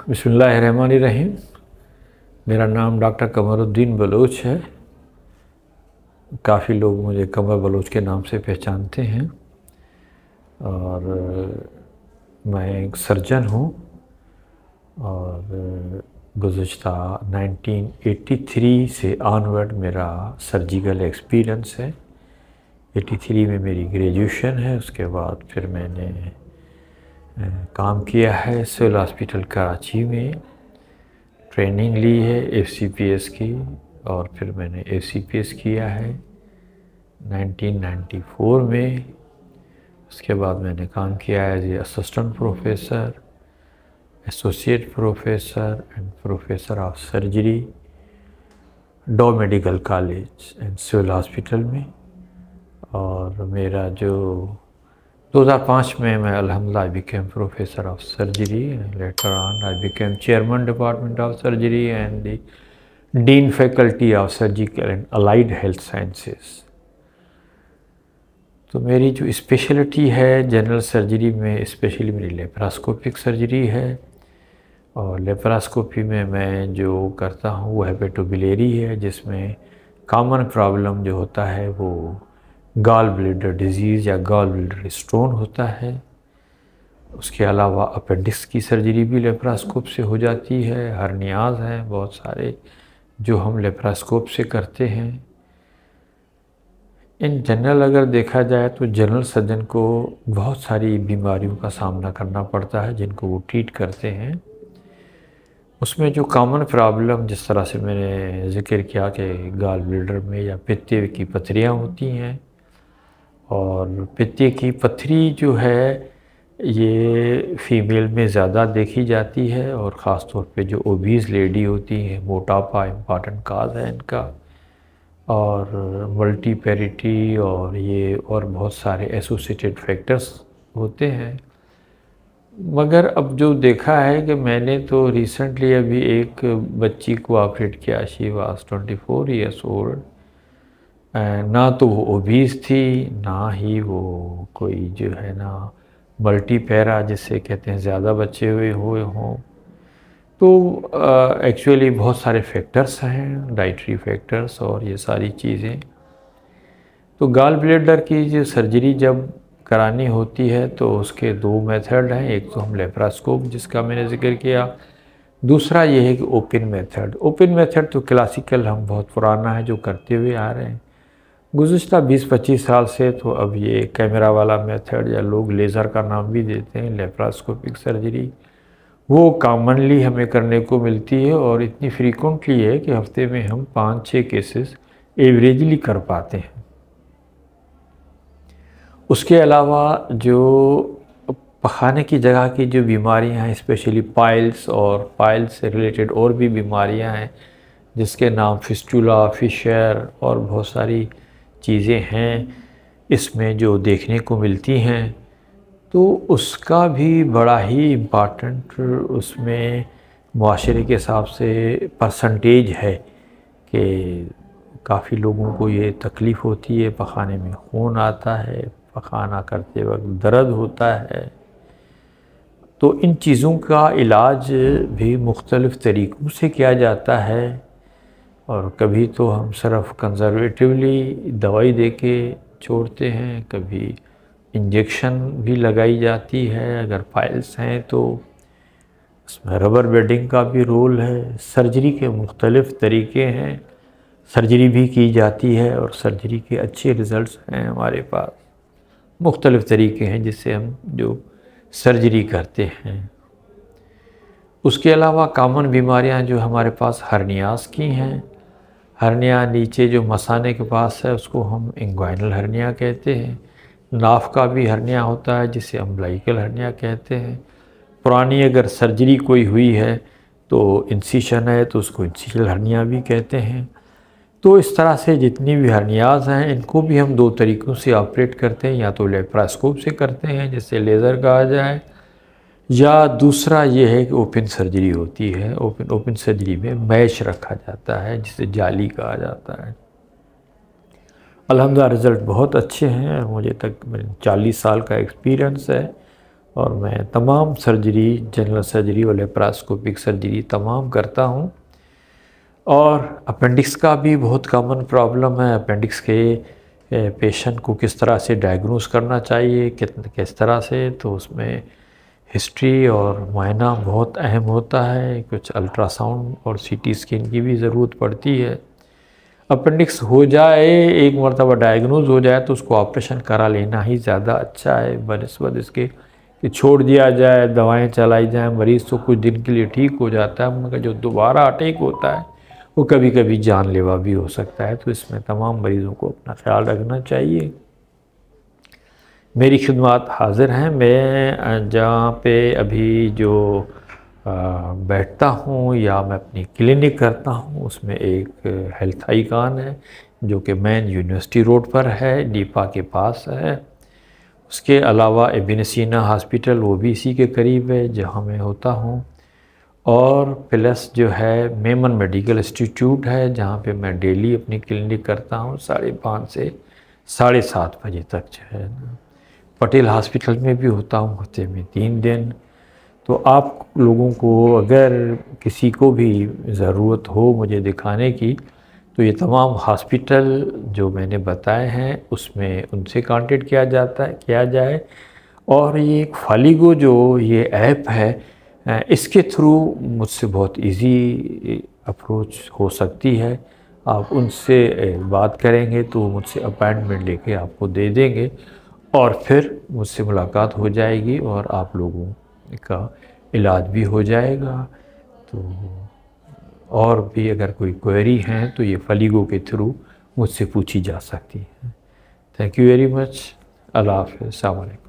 बिस्मिल्लाहिर्रहमानिर्रहीम। मेरा नाम डॉक्टर कमरुद्दीन बलोच है। काफ़ी लोग मुझे कमर बलोच के नाम से पहचानते हैं और मैं एक सर्जन हूँ और गुज़श्ता 1983 से ऑनवर्ड मेरा सर्जिकल एक्सपीरियंस है। 83 में मेरी ग्रेजुएशन है। उसके बाद फिर मैंने काम किया है सिविल हॉस्पिटल कराची में, ट्रेनिंग ली है FCPS की और फिर मैंने FCPS किया है 1994 में। उसके बाद मैंने काम किया है assistant professor, associate professor and professor of surgery Dow medical college and civil hospital में। और मेरा जो 2005 में मैं अल्हम्दुलिल्लाह became professor of surgery and later on I became chairman department of surgery and the dean faculty of surgical and allied health sciences. तो मेरी जो स्पेशलिटी है जनरल सर्जरी में, स्पेशली मेरी लेप्रास्कोपिक सर्जरी है और लेप्रास्कोपी में मैं जो करता हूँ वो हेपेटोबिलियरी है, जिसमें कॉमन प्रॉब्लम जो होता है वो गॉल ब्लैडर डिजीज़ या गॉल ब्लैडर स्टोन होता है। उसके अलावा अपेंडिक्स की सर्जरी भी लेप्रास्कोप से हो जाती है। हर्नियाज हैं बहुत सारे जो हम लेप्रास्कोप से करते हैं। इन जनरल अगर देखा जाए तो जनरल सर्जन को बहुत सारी बीमारियों का सामना करना पड़ता है जिनको वो ट्रीट करते हैं। उसमें जो कॉमन प्रॉब्लम जिस तरह से मैंने ज़िक्र किया कि गॉल ब्लैडर में या पित्ते की पथरियाँ होती हैं, और पित्ते की पथरी जो है ये फीमेल में ज़्यादा देखी जाती है और ख़ास तौर पे जो ओबीज़ लेडी होती है, मोटापा इम्पॉर्टेंट काज है इनका, और मल्टीपेरिटी और ये और बहुत सारे एसोसिएटेड फैक्टर्स होते हैं। मगर अब जो देखा है कि मैंने तो रिसेंटली अभी एक बच्ची को ऑपरेट किया, शी वाज 24 ईयर्स ओल्ड। ना तो वो ओबीज़ थी, ना ही वो कोई जो है ना मल्टीपैरा जिसे कहते हैं ज़्यादा बच्चे हुए हों। तो एक्चुअली बहुत सारे फैक्टर्स हैं, डाइटरी फैक्टर्स और ये सारी चीज़ें। तो गॉल ब्लैडर की जो सर्जरी जब करानी होती है तो उसके दो मेथड हैं। एक तो हम लेप्रास्कोप जिसका मैंने जिक्र किया, दूसरा ये है कि ओपन मेथड। ओपन मेथड तो क्लासिकल हम बहुत पुराना है जो करते हुए आ रहे हैं गुज़श्ता 20-25 साल से। तो अब ये कैमरा वाला मेथड या लोग लेज़र का नाम भी देते हैं, लेप्रास्कोपिक सर्जरी, वो कॉमनली हमें करने को मिलती है और इतनी फ्रीक्वेंटली है कि हफ्ते में हम 5-6 केसेस एवरेजली कर पाते हैं। उसके अलावा जो पखाने की जगह की जो बीमारियां हैं, स्पेशली पाइल्स और पाइल्स से रिलेटेड और भी बीमारियां हैं जिसके नाम फिस्टुला, फिशर और बहुत सारी चीज़ें हैं इसमें जो देखने को मिलती हैं, तो उसका भी बड़ा ही इम्पॉर्टेंट उसमें मुआशरे के हिसाब से परसेंटेज है कि काफ़ी लोगों को ये तकलीफ़ होती है, पखाने में खून आता है, पखाना करते वक्त दर्द होता है। तो इन चीज़ों का इलाज भी मुख्तलिफ़ तरीक़ों से किया जाता है और कभी तो हम सिर्फ कंजर्वेटिवली दवाई दे के छोड़ते हैं, कभी इंजेक्शन भी लगाई जाती है। अगर पाइल्स हैं तो उसमें रबर बेडिंग का भी रोल है। सर्जरी के मुख्तलिफ़ तरीक़े हैं, सर्जरी भी की जाती है और सर्जरी के अच्छे रिज़ल्ट्स हैं हमारे पास। मुख्तलिफ़ तरीक़े हैं जिससे हम जो सर्जरी करते हैं। उसके अलावा कॉमन बीमारियां जो हमारे पास हर्नियास की हैं, हर्निया नीचे जो मसाने के पास है उसको हम इंग्वाइनल हर्निया कहते हैं। नाफ का भी हर्निया होता है जिसे अम्बलाइकल हर्निया कहते हैं। पुरानी अगर सर्जरी कोई हुई है तो इंसिशन है तो उसको इंसिशल हर्निया भी कहते हैं। तो इस तरह से जितनी भी हर्नियाज हैं इनको भी हम दो तरीक़ों से ऑपरेट करते हैं, या तो लेप्रास्कोप से करते हैं जिससे लेज़र कहा जाए, या दूसरा ये है कि ओपन सर्जरी होती है। ओपन सर्जरी में मैश रखा जाता है जिसे जाली कहा जाता है। अल्हम्दुलिल्लाह रिज़ल्ट बहुत अच्छे हैं। मुझे तक 40 साल का एक्सपीरियंस है और मैं तमाम सर्जरी, जनरल सर्जरी और लेप्रास्कोपिक सर्जरी तमाम करता हूँ। और अपेंडिक्स का भी बहुत कॉमन प्रॉब्लम है। अपेंडिक्स के पेशेंट को किस तरह से डायग्नोस करना चाहिए, किस तरह से, तो उसमें हिस्ट्री और मुआयना बहुत अहम होता है। कुछ अल्ट्रासाउंड और सीटी स्कैन की भी ज़रूरत पड़ती है। अपेंडिक्स हो जाए, एक मरतबा डायग्नोज हो जाए तो उसको ऑपरेशन करा लेना ही ज़्यादा अच्छा है बनिस्बत इसके कि छोड़ दिया जाए, दवाएं चलाई जाएं, मरीज़ तो कुछ दिन के लिए ठीक हो जाता है, मगर जो दोबारा अटैक होता है वो कभी कभी जानलेवा भी हो सकता है। तो इसमें तमाम मरीज़ों को अपना ख्याल रखना चाहिए। मेरी खिदमत हाज़िर हैं। मैं जहाँ पे अभी जो बैठता हूँ या मैं अपनी क्लिनिक करता हूँ, उसमें एक हेल्थ आइकॉन है जो कि मेन यूनिवर्सिटी रोड पर है, डीपा के पास है। उसके अलावा इब्न सीना हॉस्पिटल, वो भी इसी के करीब है जहाँ मैं होता हूँ। और प्लस जो है मेमन मेडिकल इंस्टीट्यूट है जहाँ पे मैं डेली अपनी क्लिनिक करता हूँ 5:30 से 7:30 बजे तक जो है ना। पटेल हॉस्पिटल में भी होता हूँ हफ्ते में 3 दिन। तो आप लोगों को अगर किसी को भी ज़रूरत हो मुझे दिखाने की, तो ये तमाम हॉस्पिटल जो मैंने बताए हैं उसमें उनसे कांटेक्ट किया जाए। और ये एक फालिगो जो ये ऐप है, इसके थ्रू मुझसे बहुत इजी अप्रोच हो सकती है। आप उनसे बात करेंगे तो मुझसे अपॉइंटमेंट लेके आपको दे देंगे और फिर मुझसे मुलाकात हो जाएगी और आप लोगों का इलाज भी हो जाएगा। तो और भी अगर कोई क्वेरी हैं तो ये फालिगो के थ्रू मुझसे पूछी जा सकती है। Thank you very much. अल्लाह हाफ़िज़। अस्सलाम वालेकुम।